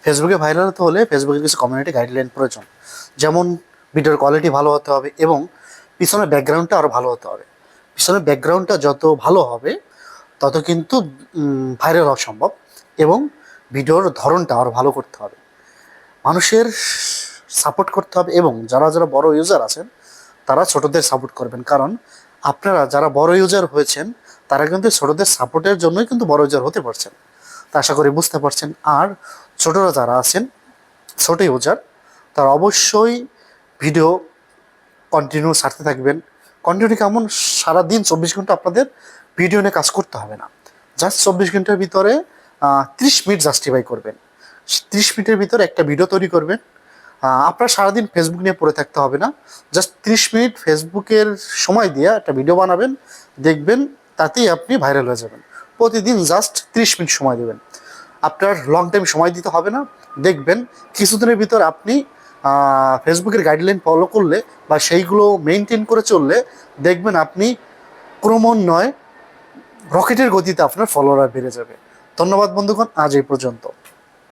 ফেসবুকে ভাইরাল হতে হলে ফেসবুকের কিছু কমিউনিটি গাইডলাইন প্রয়োজন। যেমন ভিডিওর কোয়ালিটি ভালো হতে হবে এবং পিছনের ব্যাকগ্রাউন্ডটা আরও ভালো হতে হবে। পিছনের ব্যাকগ্রাউন্ডটা যত ভালো হবে তত কিন্তু ভাইরাল হওয়া সম্ভব, এবং ভিডিওর ধরনটা আরও ভালো করতে হবে, মানুষের সাপোর্ট করতে হবে, এবং যারা যারা বড় ইউজার আছেন তারা ছোটদের সাপোর্ট করবেন। কারণ আপনারা যারা বড় ইউজার হয়েছেন তারা কিন্তু ছোটদের সাপোর্টের জন্যই কিন্তু বড় ইউজার হতে পারছেন, তা আশা করি বুঝতে পারছেন। আর ছোটরা যারা আছেন, ছোট ইউজার, তারা অবশ্যই ভিডিও কন্টিনিউ ছাড়তে থাকবেন। কন্টিনিউ কেমন, সারাদিন 24 ঘন্টা আপনাদের ভিডিও নিয়ে কাজ করতে হবে না, জাস্ট 24 ঘন্টার ভিতরে 30 মিনিট জাস্টিফাই করবেন, 30 মিনিটের ভিতরে একটা ভিডিও তৈরি করবেন। আপনার সারাদিন ফেসবুক নিয়ে পড়ে থাকতে হবে না, জাস্ট 30 মিনিট ফেসবুকের সময় দিয়ে একটা ভিডিও বানাবেন, দেখবেন তাতেই আপনি ভাইরাল হয়ে যাবেন। প্রতিদিন জাস্ট 30 মিনিট সময় দেবেন, আপনার লং টাইম সময় দিতে হবে না। দেখবেন কিছুদিনের ভিতর আপনি ফেসবুকের গাইডলাইন ফলো করলে বা সেইগুলো মেনটেন করে চললে দেখবেন আপনি ক্রমান্বয়ে রকেটের গতিতে আপনার ফলোয়ার বেড়ে যাবে। ধন্যবাদ বন্ধুগণ, আজ এই পর্যন্ত।